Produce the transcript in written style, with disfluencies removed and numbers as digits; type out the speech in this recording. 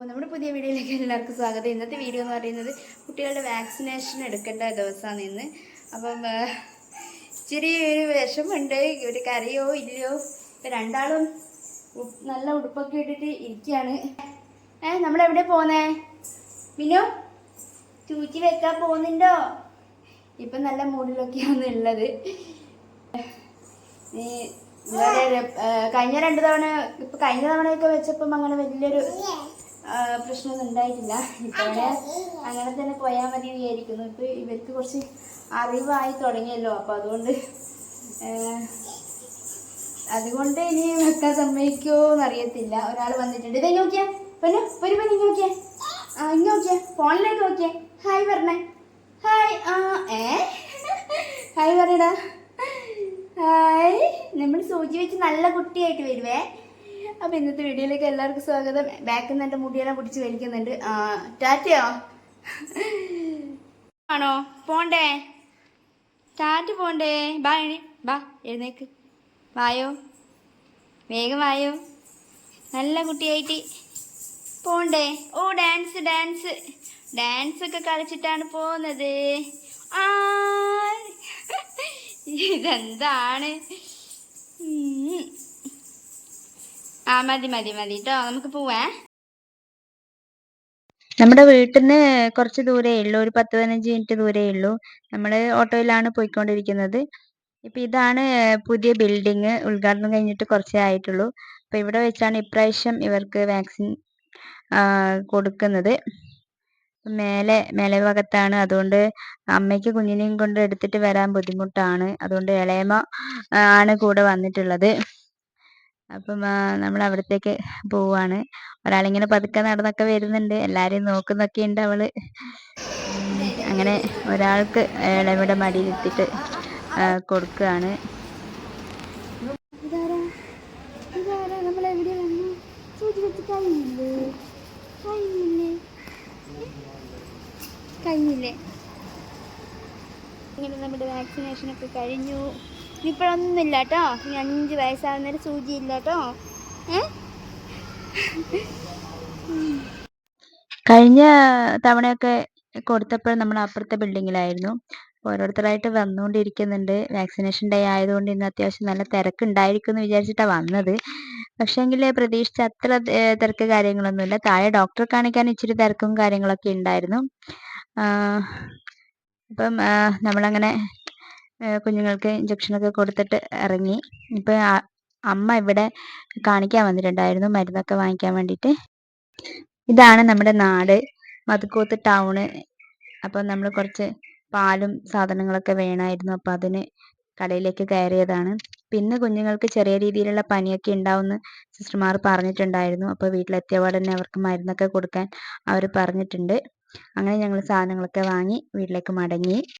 നമ്മുടെ പുതിയ വീഡിയോയിലേക്ക് എല്ലാവർക്കും സ്വാഗതം. ഇന്നത്തെ വീഡിയോ എന്ന് പറയുന്നത് കുട്ടികളുടെ വാക്സിനേഷൻ എടുക്കേണ്ട ദിവസമാണ് ഇന്ന്. അപ്പം ഇച്ചിരി ഒരു വിഷമുണ്ട്, ഒരു കരയോ ഇല്ലയോ. ഇപ്പം രണ്ടാളും നല്ല ഉടുപ്പൊക്കെ ഇട്ടിട്ട് ഇരിക്കുകയാണ്. നമ്മളെവിടെ പോന്നേ? മിനു ചൂച്ചി വെക്കാൻ പോകുന്നുണ്ടോ? ഇപ്പം നല്ല മൂഡിലൊക്കെയാണ് ഉള്ളത്. കഴിഞ്ഞ തവണയൊക്കെ വെച്ചപ്പം അങ്ങനെ വലിയൊരു പ്രശ്നമൊന്നും ഉണ്ടായിട്ടില്ല. ഇത്തവണ അങ്ങനെ തന്നെ പോയാൽ മതി വിചാരിക്കുന്നു. ഇപ്പം ഇവർക്ക് കുറച്ച് അറിവായി തുടങ്ങിയല്ലോ. അപ്പം അതുകൊണ്ട് ഇനി വെക്കാൻ സമ്മതിക്കുമോ എന്നറിയത്തില്ല. ഒരാൾ വന്നിട്ടുണ്ട്. ഇതേ നോക്കിയാ പിന്നെ വരുമ്പോൾ നീ നോക്കിയേ, ഇങ്ങ് നോക്കിയേ, ഫോണിലേക്ക് നോക്കിയേ, ഹായ് പറഞ്ഞേ. ഹായ്. ഹായ് പറയടാ. ഹായ്. നമ്മൾ സൂചി വെച്ച് നല്ല കുട്ടിയായിട്ട് വരുവേ. അപ്പം ഇന്നത്തെ വീഡിയോയിലേക്ക് എല്ലാവർക്കും സ്വാഗതം. ബാക്കിൽ നിന്ന് എൻ്റെ മുടിയെല്ലാം പിടിച്ച് വലിക്കുന്നുണ്ട്. ടാറ്റയോ ആണോ? പോണ്ടേ? ടാറ്റ പോണ്ടേ? ബാ ബാ, എഴുന്നേക്ക്, വായോ, വേഗം വായോ, നല്ല കുട്ടിയായിട്ട് പോണ്ടേ. ഓ ഡാൻസ് ഡാൻസ് ഡാൻസ് ഒക്കെ കളിച്ചിട്ടാണ് പോകുന്നത്. ഇതെന്താണ്? മതി മതി മതി കേട്ടോ, നമുക്ക് പോവേ. നമ്മുടെ വീട്ടിൽ നിന്ന് കുറച്ച് ദൂരേ ഉള്ളൂ, ഒരു 10-15 മിനിറ്റ് ദൂരേ ഉള്ളൂ. നമ്മൾ ഓട്ടോയിലാണ് പോയിക്കൊണ്ടിരിക്കുന്നത്. ഇപ്പം ഇതാണ് പുതിയ ബിൽഡിങ്. ഉദ്ഘാടനം കഴിഞ്ഞിട്ട് കുറച്ചേ ആയിട്ടുള്ളൂ. അപ്പം ഇവിടെ വെച്ചാണ് ഇപ്രാവശ്യം ഇവർക്ക് വാക്സിൻ കൊടുക്കുന്നത്. മേലെ ഭാഗത്താണ്. അതുകൊണ്ട് അമ്മയ്ക്ക് കുഞ്ഞിനെയും കൊണ്ട് എടുത്തിട്ട് വരാൻ ബുദ്ധിമുട്ടാണ്. അതുകൊണ്ട് ഇളയമ്മ ആണ് കൂടെ വന്നിട്ടുള്ളത്. അപ്പം നമ്മൾ അവിടത്തേക്ക് പോവാണ്. ഒരാളിങ്ങനെ പതുക്കെ നടന്നൊക്കെ വരുന്നുണ്ട്, എല്ലാവരെയും നോക്കുന്നൊക്കെ ഉണ്ട് അവള്. അങ്ങനെ ഒരാൾക്ക് ഇളയമ്മയുടെ മടിയിലിട്ടിട്ട് കൊടുക്കുകയാണ്. കഴിഞ്ഞില്ലേ? ഇങ്ങനെ നമ്മുടെ വാക്സിനേഷനൊക്കെ കഴിഞ്ഞു. ഇപ്പോഴൊന്നുമില്ല കേട്ടോ. ഇനി 5 വയസ്സാകുന്നേരം സൂചി ഇല്ല കേട്ടോ. കഴിഞ്ഞ തവണയൊക്കെ കൊടുത്തപ്പോൾ നമ്മൾ അപ്പുറത്തെ ബിൽഡിങ്ങിലായിരുന്നു. ഓരോരുത്തരായിട്ട് വന്നുകൊണ്ടിരിക്കുന്നുണ്ട്. വാക്സിനേഷൻ ഡേ ആയതുകൊണ്ട് ഇന്ന് അത്യാവശ്യം നല്ല തിരക്കുണ്ടായിരിക്കും എന്ന് വിചാരിച്ചിട്ടാണ് വന്നത്. പക്ഷേങ്കിൽ പ്രതീക്ഷിച്ച അത്ര തിരക്ക് കാര്യങ്ങളൊന്നുമില്ല. താഴെ ഡോക്ടറെ കാണിക്കാൻ ഇച്ചിരി തിരക്കും കാര്യങ്ങളൊക്കെ ഉണ്ടായിരുന്നു. അപ്പം നമ്മളങ്ങനെ കുഞ്ഞുങ്ങൾക്ക് ഇഞ്ചക്ഷനൊക്കെ കൊടുത്തിട്ട് ഇറങ്ങി. ഇപ്പം അമ്മ ഇവിടെ കാണിക്കാൻ വന്നിട്ടുണ്ടായിരുന്നു, മരുന്നൊക്കെ വാങ്ങിക്കാൻ വേണ്ടിയിട്ട്. ഇതാണ് നമ്മുടെ നാട്, മതുക്കോത്ത് ടൗണ്. അപ്പം നമ്മൾ കുറച്ച് പാലും സാധനങ്ങളൊക്കെ വേണമായിരുന്നു. അപ്പം അതിന് കടയിലേക്ക് കയറിയതാണ്. പിന്നെ കുഞ്ഞുങ്ങൾക്ക് ചെറിയ രീതിയിലുള്ള പനിയൊക്കെ ഉണ്ടാവുമെന്ന് സിസ്റ്റർമാർ പറഞ്ഞിട്ടുണ്ടായിരുന്നു. അപ്പോൾ വീട്ടിലെത്തിയ ഉടനെ അവർക്ക് മരുന്നൊക്കെ കൊടുക്കാൻ അവർ പറഞ്ഞിട്ടുണ്ട്. അങ്ങനെ ഞങ്ങൾ സാധനങ്ങളൊക്കെ വാങ്ങി വീട്ടിലേക്ക് മടങ്ങി.